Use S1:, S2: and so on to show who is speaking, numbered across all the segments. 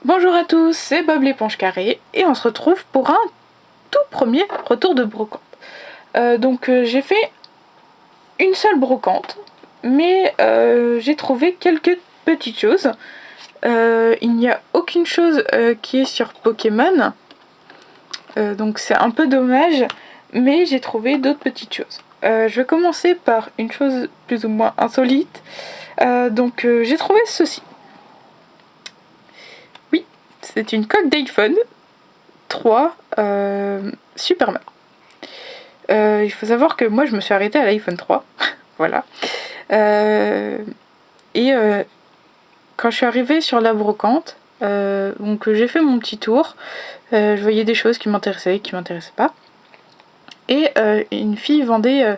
S1: Bonjour à tous, c'est Bob l'éponge carrée et on se retrouve pour un tout premier retour de brocante. J'ai fait une seule brocante, mais j'ai trouvé quelques petites choses. Il n'y a aucune chose qui est sur Pokémon, donc c'est un peu dommage, mais j'ai trouvé d'autres petites choses. Je vais commencer par une chose plus ou moins insolite. J'ai trouvé ceci. Oui, c'est une coque d'iPhone 3 Superman. Il faut savoir que moi je me suis arrêtée à l'iPhone 3. Voilà. Quand je suis arrivée sur la brocante, j'ai fait mon petit tour. Je voyais des choses qui m'intéressaient, qui m'intéressaient pas. Et une fille vendait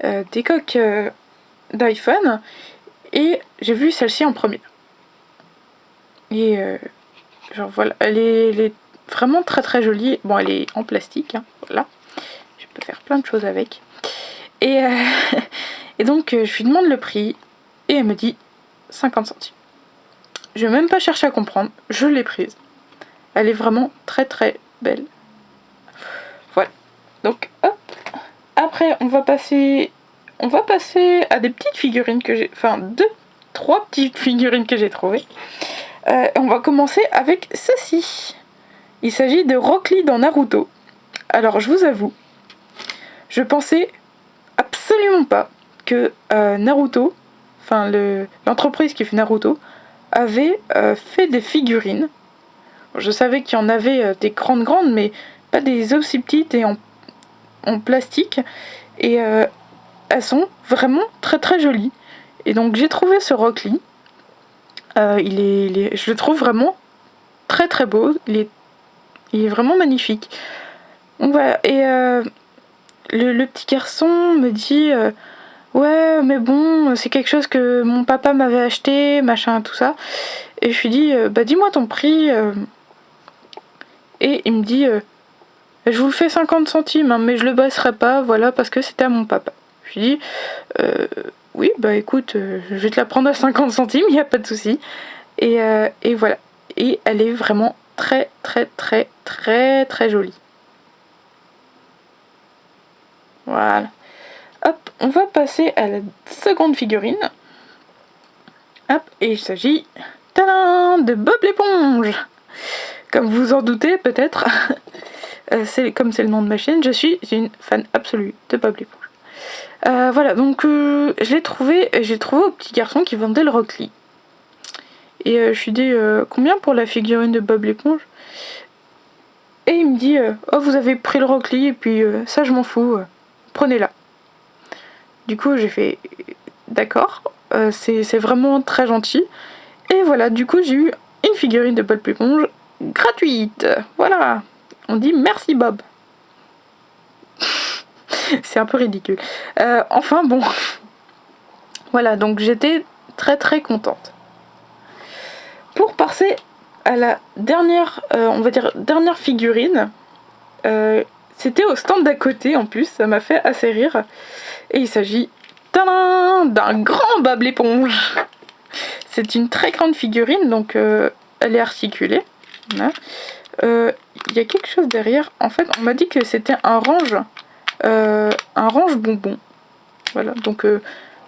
S1: des coques d'iPhone. Et j'ai vu celle-ci en premier. Et voilà, elle est vraiment très très jolie. Bon, elle est en plastique, hein, voilà. Je peux faire plein de choses avec. Et, je lui demande le prix et elle me dit 50 centimes. Je vais même pas chercher à comprendre, je l'ai prise. Elle est vraiment très très belle. Voilà. Donc hop. Après on va passer à des petites figurines que j'ai. Enfin 3 petites figurines que j'ai trouvées. On va commencer avec ceci. Il s'agit de Rock Lee dans Naruto. Alors je vous avoue, je pensais absolument pas que Naruto, enfin l'entreprise qui fait Naruto, avait fait des figurines. Je savais qu'il y en avait des grandes, mais pas des aussi petites et en plastique. Et elles sont vraiment très très jolies. Et donc j'ai trouvé ce Rock Lee. Je le trouve vraiment très très beau. Il est vraiment magnifique. Donc voilà. Et le petit garçon me dit ouais, mais bon, c'est quelque chose que mon papa m'avait acheté, machin, tout ça. Et je lui dis bah dis-moi ton prix. Et il me dit je vous le fais 50 centimes, hein, mais je le baisserai pas, voilà, parce que c'était à mon papa. Je lui dis oui, bah écoute, je vais te la prendre à 50 centimes, il n'y a pas de souci. Et voilà. Et elle est vraiment très très très très très jolie. Voilà. Hop, on va passer à la seconde figurine. Hop, et il s'agit de Bob l'éponge. Comme vous vous en doutez peut-être, comme c'est le nom de ma chaîne, je suis une fan absolue de Bob l'éponge. Voilà, donc je l'ai trouvé au petit garçon qui vendait le Rock Lee. Et je lui dis combien pour la figurine de Bob l'éponge? Et il me dit oh, vous avez pris le Rock Lee et puis ça je m'en fous, prenez-la. Du coup j'ai fait d'accord, c'est vraiment très gentil. Et voilà, du coup j'ai eu une figurine de Bob l'éponge gratuite. Voilà, on dit merci Bob. C'est un peu ridicule. Enfin bon, voilà, donc j'étais très très contente. Pour passer à la dernière, dernière figurine, c'était au stand d'à côté en plus, ça m'a fait assez rire. Et il s'agit d'un grand Bob l'éponge. C'est une très grande figurine, donc elle est articulée. Voilà. Y a quelque chose derrière. En fait, on m'a dit que c'était un range bonbons. Voilà, donc je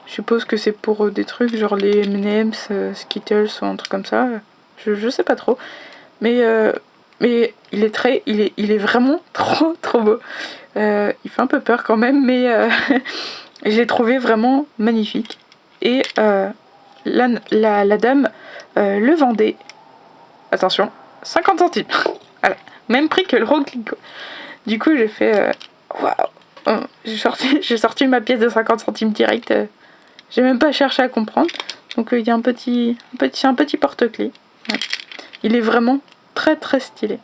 S1: suppose que c'est pour des trucs genre les M&M's, Skittles ou un truc comme ça. Je sais pas trop. Mais il est vraiment trop trop beau. Il fait un peu peur quand même, mais je l'ai trouvé vraiment magnifique. Et la dame le vendait, attention, 50 centimes. Voilà, même prix que le Rock Lee. Du coup, j'ai fait waouh. J'ai sorti ma pièce de 50 centimes direct. J'ai même pas cherché à comprendre. Donc il y a un petit porte-clés. Ouais. Il est vraiment très très stylé.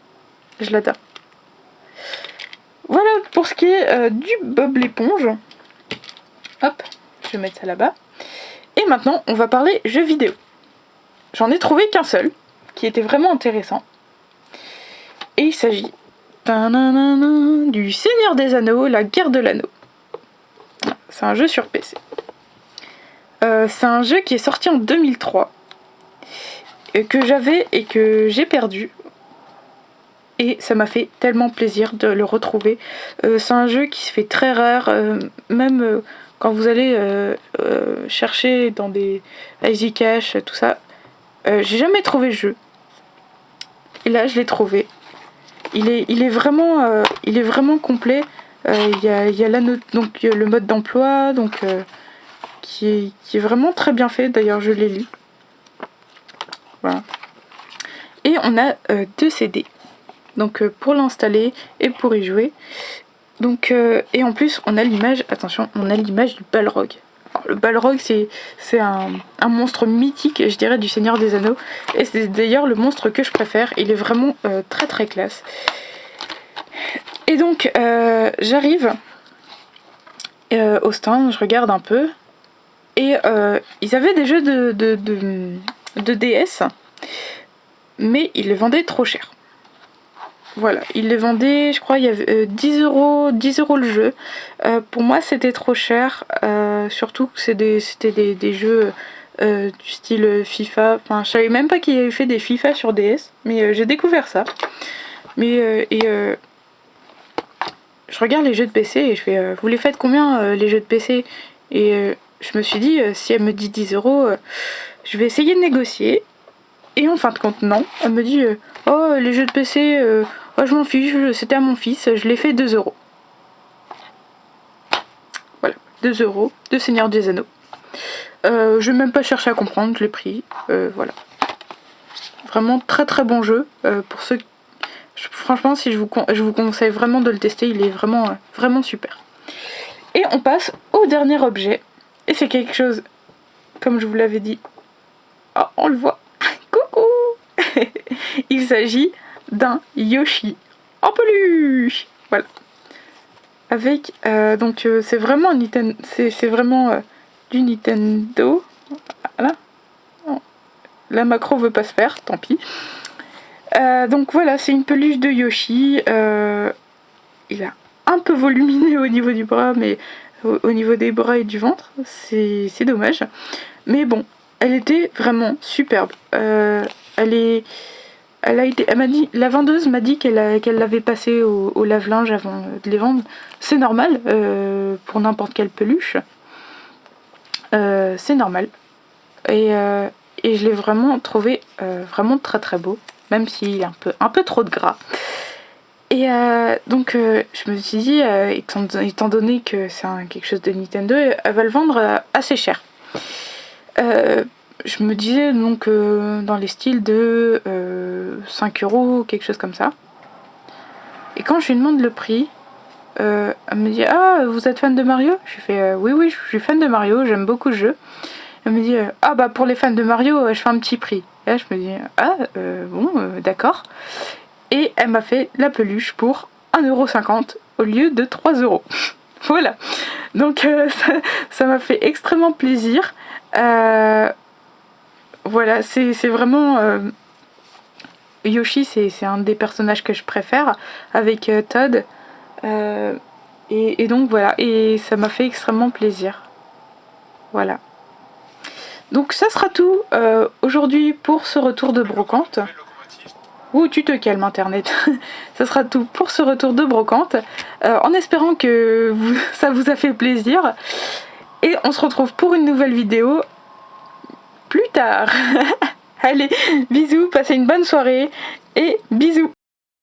S1: Je l'adore. Voilà pour ce qui est du Bob l'éponge. Hop, je vais mettre ça là-bas. Et maintenant, on va parler jeux vidéo. J'en ai trouvé qu'un seul, qui était vraiment intéressant. Et il s'agit du Seigneur des Anneaux, la Guerre de l'Anneau. C'est un jeu sur PC. C'est un jeu qui est sorti en 2003. que j'avais et que j'ai perdu. Et ça m'a fait tellement plaisir de le retrouver. C'est un jeu qui se fait très rare, même quand vous allez chercher dans des Easy Cash, tout ça. J'ai jamais trouvé le jeu. Et là, je l'ai trouvé. Il est vraiment complet. Il y a donc le mode d'emploi, donc qui est vraiment très bien fait. D'ailleurs, je l'ai lu. Voilà. Et on a 2 CD. Donc pour l'installer et pour y jouer. Donc et en plus on a l'image, attention, on a l'image du Balrog. Alors, le Balrog c'est un monstre mythique, je dirais, du Seigneur des Anneaux. Et c'est d'ailleurs le monstre que je préfère. Il est vraiment très très classe. Et donc j'arrive au stand, je regarde un peu. Et ils avaient des jeux de DS, mais ils les vendaient trop cher. Voilà, ils les vendaient, je crois, il y avait 10 euros le jeu. Pour moi, c'était trop cher, surtout que c'était des jeux du style FIFA. Enfin, je savais même pas qu'il y avait fait des FIFA sur DS, mais j'ai découvert ça. Mais je regarde les jeux de PC et je fais, vous les faites combien les jeux de PC? Et je me suis dit, si elle me dit 10 euros, je vais essayer de négocier. Et en fin de compte, non. Elle me dit, oh, les jeux de PC, oh, je m'en fiche, c'était à mon fils, je l'ai fait 2 euros. Voilà, 2 euros de Seigneur des Anneaux. Je n'ai même pas cherché à comprendre, je l'ai pris. Voilà. Vraiment très très bon jeu. Pour ceux. Franchement, si je vous conseille vraiment de le tester, il est vraiment, vraiment super. Et on passe au dernier objet. Et c'est quelque chose, comme je vous l'avais dit. Oh, on le voit. Coucou. Il s'agit d'un Yoshi en peluche. Voilà. Avec donc c'est vraiment c'est vraiment du Nintendo. Voilà. Non. La macro veut pas se faire, tant pis. Donc voilà, c'est une peluche de Yoshi. Il a un peu volumineux au niveau du bras, mais au niveau des bras et du ventre, c'est dommage. Mais bon, elle était vraiment superbe. Elle m'a dit, la vendeuse m'a dit qu'elle l'avait passé au lave-linge avant de les vendre. C'est normal pour n'importe quelle peluche. C'est normal. Et je l'ai vraiment trouvé vraiment très très beau, même s'il y a un peu trop de gras. Et donc je me suis dit, étant donné que c'est quelque chose de Nintendo, elle va le vendre assez cher. Je me disais donc dans les styles de 5 euros, quelque chose comme ça. Et quand je lui demande le prix, elle me dit, ah, vous êtes fan de Mario? Je fais oui, je suis fan de Mario, j'aime beaucoup le jeu. Elle me dit, ah bah pour les fans de Mario, je fais un petit prix. Et là je me dis, ah bon, d'accord. Et elle m'a fait la peluche pour 1,50€ au lieu de 3 euros. Voilà. Donc ça m'a fait extrêmement plaisir. Voilà, c'est vraiment... Yoshi, c'est un des personnages que je préfère, avec Todd. Et donc voilà, et ça m'a fait extrêmement plaisir. Voilà. Donc ça sera tout aujourd'hui pour ce retour de brocante. Ouh, tu te calmes internet. Ça sera tout pour ce retour de brocante. En espérant que ça vous a fait plaisir. Et on se retrouve pour une nouvelle vidéo plus tard. Allez, bisous, passez une bonne soirée et bisous.